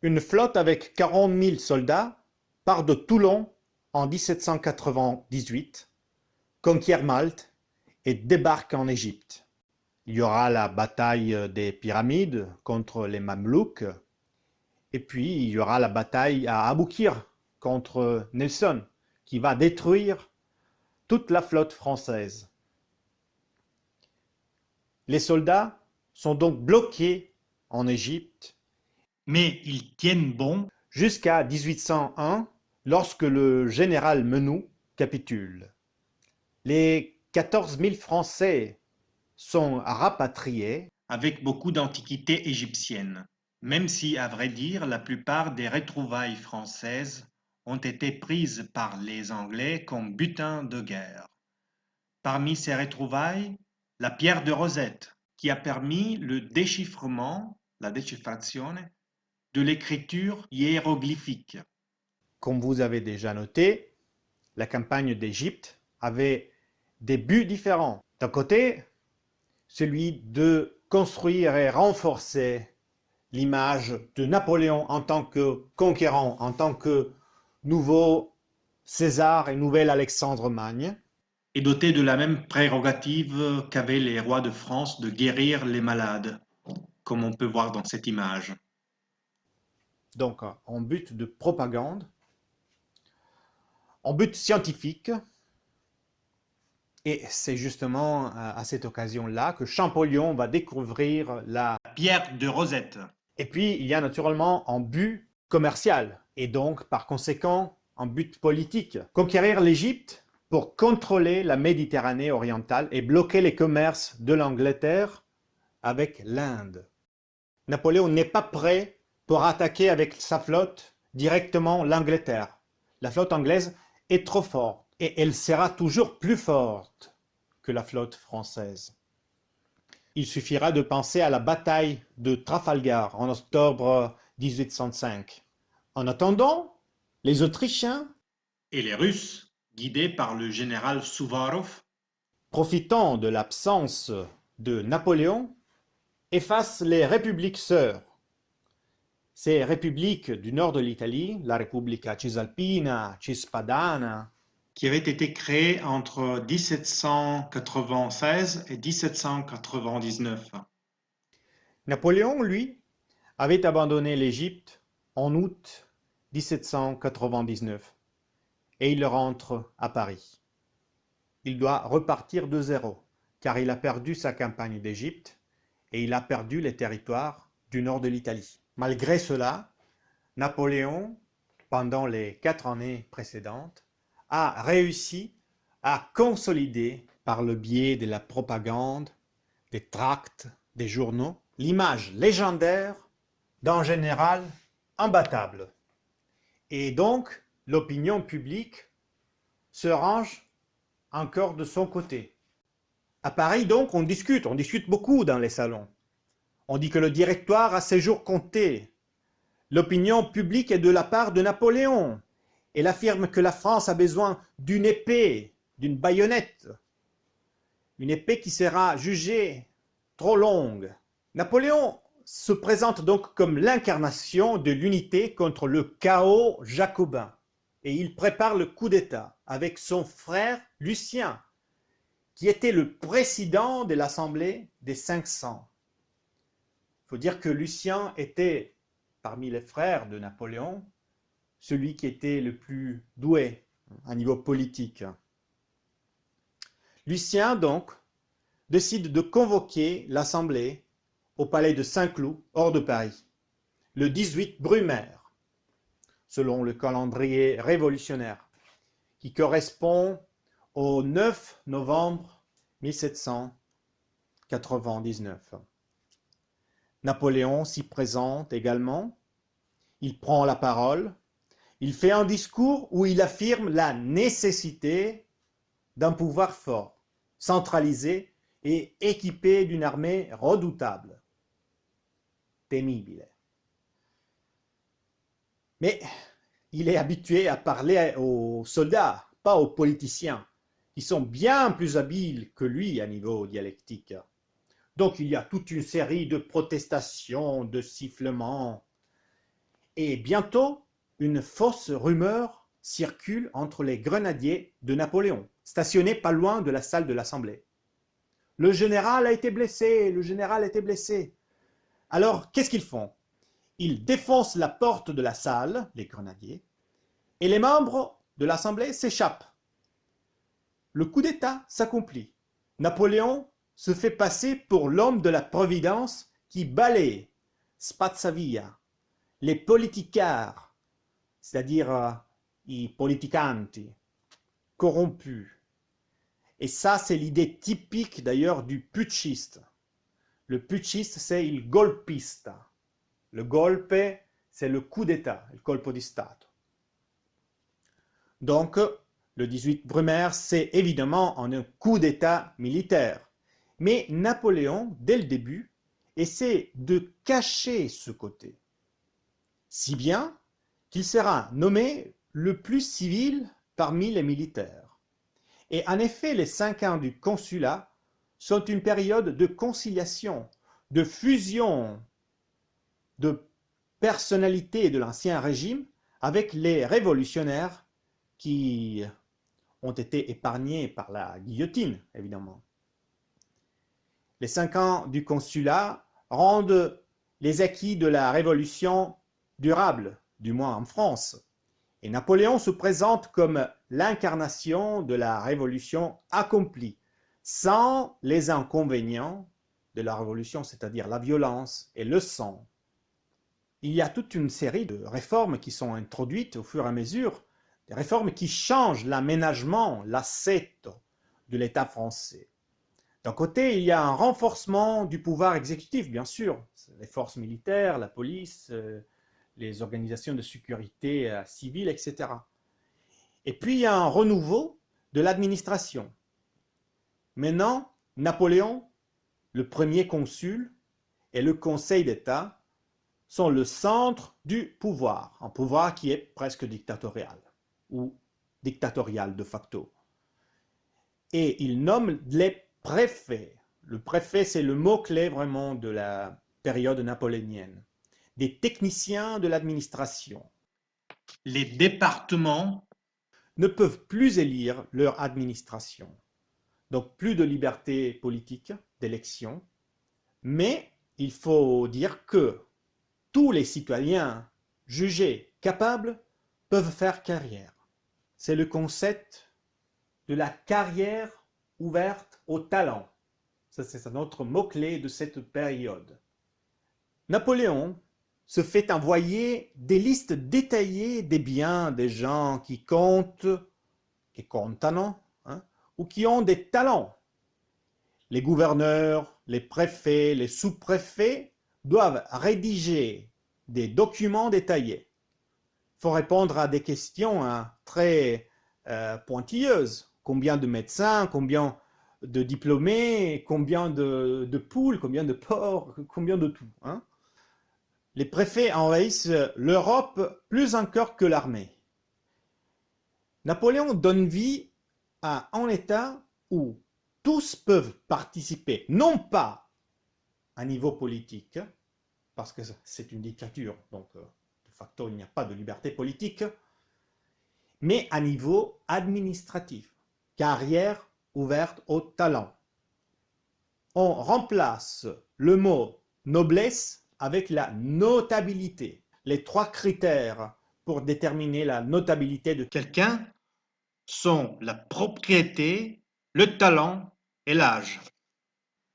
Une flotte avec 40 000 soldats part de Toulon en 1798, conquiert Malte et débarque en Égypte. Il y aura la bataille des Pyramides contre les Mamelouks, et puis il y aura la bataille à Aboukir contre Nelson, qui va détruire toute la flotte française. Les soldats sont donc bloqués en Égypte, mais ils tiennent bon jusqu'à 1801, lorsque le général Menou capitule. Les 14 000 Français sont rapatriés avec beaucoup d'antiquités égyptiennes, même si, à vrai dire, la plupart des retrouvailles françaises ont été prises par les Anglais comme butin de guerre. Parmi ces retrouvailles, la pierre de Rosette, qui a permis le déchiffrement, la decifrazione, de l'écriture hiéroglyphique. Comme vous avez déjà noté, la campagne d'Égypte avait des buts différents. D'un côté, celui de construire et renforcer l'image de Napoléon en tant que conquérant, en tant que nouveau César et nouvel Alexandre Magne. Et doté de la même prérogative qu'avaient les rois de France de guérir les malades, comme on peut voir dans cette image. Donc en but de propagande, en but scientifique, et c'est justement à cette occasion-là que Champollion va découvrir la pierre de Rosette. Et puis, il y a naturellement en but commercial, et donc par conséquent en but politique. Conquérir l'Égypte pour contrôler la Méditerranée orientale et bloquer les commerces de l'Angleterre avec l'Inde. Napoléon n'est pas prêt pour attaquer avec sa flotte directement l'Angleterre. La flotte anglaise est trop forte et elle sera toujours plus forte que la flotte française. Il suffira de penser à la bataille de Trafalgar en octobre 1805. En attendant, les Autrichiens, et les Russes, guidés par le général Souvarov, profitant de l'absence de Napoléon, effacent les républiques sœurs. Ces républiques du nord de l'Italie, la Repubblica Cisalpina, Cispadana, qui avait été créée entre 1796 et 1799. Napoléon, lui, avait abandonné l'Égypte en août 1799 et il rentre à Paris. Il doit repartir de zéro, car il a perdu sa campagne d'Égypte et il a perdu les territoires du nord de l'Italie. Malgré cela, Napoléon, pendant les 4 années précédentes, a réussi à consolider, par le biais de la propagande, des tracts, des journaux, l'image légendaire d'un général imbattable. Et donc, l'opinion publique se range encore de son côté. À Paris, donc, on discute beaucoup dans les salons. On dit que le directoire a ses jours comptés. L'opinion publique est de la part de Napoléon. Elle affirme que la France a besoin d'une épée, d'une baïonnette. Une épée qui sera jugée trop longue. Napoléon se présente donc comme l'incarnation de l'unité contre le chaos jacobin. Et il prépare le coup d'État avec son frère Lucien, qui était le président de l'Assemblée des 500. Il faut dire que Lucien était, parmi les frères de Napoléon, celui qui était le plus doué à niveau politique. Lucien, donc, décide de convoquer l'Assemblée au palais de Saint-Cloud, hors de Paris, le 18 Brumaire, selon le calendrier révolutionnaire, qui correspond au 9 novembre 1799. Napoléon s'y présente également, il prend la parole, il fait un discours où il affirme la nécessité d'un pouvoir fort, centralisé et équipé d'une armée redoutable. Temibile. Mais il est habitué à parler aux soldats, pas aux politiciens, qui sont bien plus habiles que lui à niveau dialectique. Donc il y a toute une série de protestations, de sifflements, Et bientôt, une fausse rumeur circule entre les grenadiers de Napoléon, stationnés pas loin de la salle de l'Assemblée. Le général a été blessé, le général a été blessé. Alors, qu'est-ce qu'ils font? Ils défoncent la porte de la salle, les grenadiers, et les membres de l'Assemblée s'échappent. Le coup d'État s'accomplit. Napoléon se fait passer pour l'homme de la Providence qui balaye, spazza via, les politicards, c'est-à-dire i politicanti, corrompus. Et ça, c'est l'idée typique d'ailleurs du putschiste. Le putschiste, c'est il golpista. Le golpe, c'est le coup d'État, il colpo di Stato. Donc, le 18 Brumaire, c'est évidemment un coup d'État militaire. Mais Napoléon, dès le début, essaie de cacher ce côté. Si bien qu'il sera nommé le plus civil parmi les militaires. Et en effet, les 5 ans du consulat sont une période de conciliation, de fusion de personnalités de l'Ancien Régime avec les révolutionnaires qui ont été épargnés par la guillotine, évidemment. Les 5 ans du consulat rendent les acquis de la Révolution durables, du moins en France. Et Napoléon se présente comme l'incarnation de la Révolution accomplie, sans les inconvénients de la Révolution, c'est-à-dire la violence et le sang. Il y a toute une série de réformes qui sont introduites au fur et à mesure, des réformes qui changent l'aménagement, l'assetto de l'État français. D'un côté, il y a un renforcement du pouvoir exécutif, bien sûr, les forces militaires, la police, les organisations de sécurité civile, etc. Et puis, il y a un renouveau de l'administration. Maintenant, Napoléon, le premier consul, et le Conseil d'État sont le centre du pouvoir, un pouvoir qui est presque dictatorial, ou dictatorial de facto. Et il nomme les préfets. Le préfet, c'est le mot-clé vraiment de la période napoléonienne. Des techniciens de l'administration. Les départements Ne peuvent plus élire leur administration. Donc plus de liberté politique d'élection, mais il faut dire que tous les citoyens jugés capables peuvent faire carrière. C'est le concept de la carrière ouverte au talent. Ça, c'est un autre mot-clé de cette période. Napoléon se fait envoyer des listes détaillées des biens des gens qui comptent, qui contano, ou qui ont des talents. Les gouverneurs, les préfets, les sous-préfets doivent rédiger des documents détaillés. Il faut répondre à des questions très pointilleuses. Combien de médecins, combien de diplômés, combien de poules, combien de porcs, combien de tout. Les préfets envahissent l'Europe plus encore que l'armée. Napoléon donne vie à un État où tous peuvent participer, non pas à niveau politique, parce que c'est une dictature, donc de facto il n'y a pas de liberté politique, mais à niveau administratif, carrière ouverte au talent. On remplace le mot noblesse avec la notabilité. Les 3 critères pour déterminer la notabilité de quelqu'un sont la propriété, le talent et l'âge.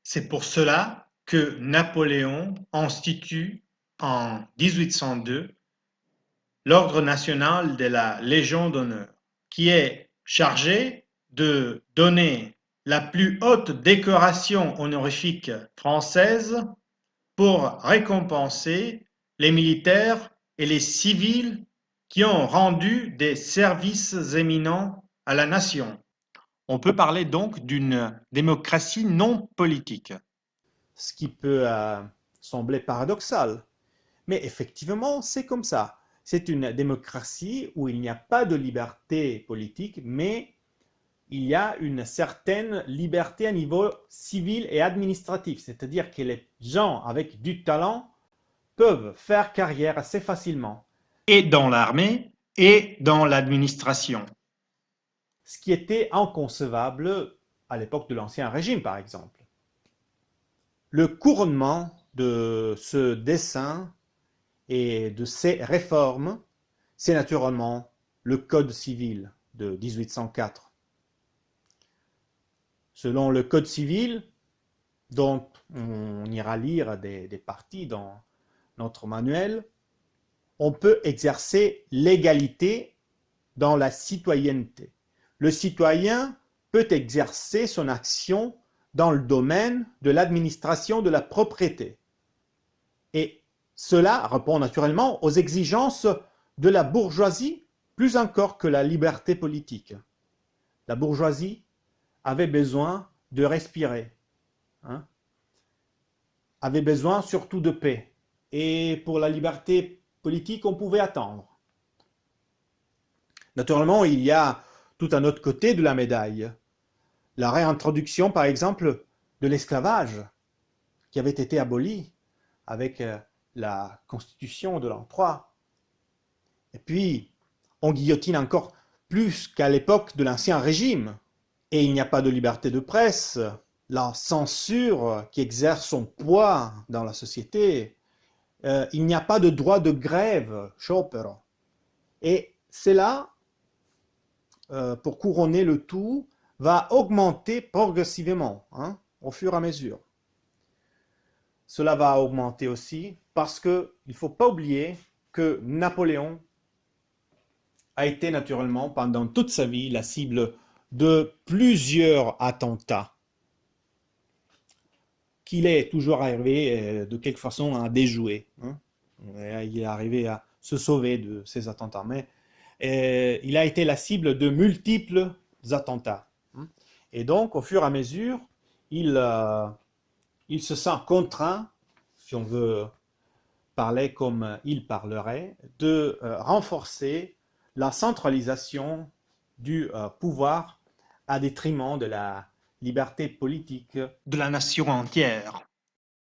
C'est pour cela que Napoléon institue en 1802 l'Ordre national de la Légion d'honneur, qui est chargé de donner la plus haute décoration honorifique française pour récompenser les militaires et les civils qui ont rendu des services éminents à la nation. On peut parler donc d'une démocratie non politique. Ce qui peut sembler paradoxal, mais effectivement c'est comme ça. C'est une démocratie où il n'y a pas de liberté politique, mais il y a une certaine liberté à niveau civil et administratif, c'est-à-dire que les gens avec du talent peuvent faire carrière assez facilement. et dans l'armée et dans l'administration. Ce qui était inconcevable à l'époque de l'Ancien Régime, par exemple. Le couronnement de ce dessein et de ces réformes, c'est naturellement le Code civil de 1804. Selon le Code civil, dont on ira lire des parties dans notre manuel, on peut exercer l'égalité dans la citoyenneté. Le citoyen peut exercer son action dans le domaine de l'administration de la propriété. Et cela répond naturellement aux exigences de la bourgeoisie, plus encore que la liberté politique. La bourgeoisie avait besoin de respirer, hein, avait besoin surtout de paix. Et pour la liberté politique, on pouvait attendre. Naturellement, il y a tout un autre côté de la médaille. La réintroduction, par exemple, de l'esclavage, qui avait été aboli avec la Constitution de l'an 3. Et puis, on guillotine encore plus qu'à l'époque de l'Ancien Régime. Et il n'y a pas de liberté de presse, la censure qui exerce son poids dans la société. Il n'y a pas de droit de grève, sciopero. Et c'est là, pour couronner le tout, va augmenter progressivement, hein, au fur et à mesure. Cela va augmenter aussi parce qu'il ne faut pas oublier que Napoléon a été naturellement pendant toute sa vie la cible de plusieurs attentats qu'il est toujours arrivé de quelque façon à déjouer, hein. Il est arrivé à se sauver de ces attentats, mais il a été la cible de multiples attentats, hein. Et donc, au fur et à mesure, il se sent contraint, si on veut parler comme il parlerait, de renforcer la centralisation du pouvoir à détriment de la liberté politique de la nation entière.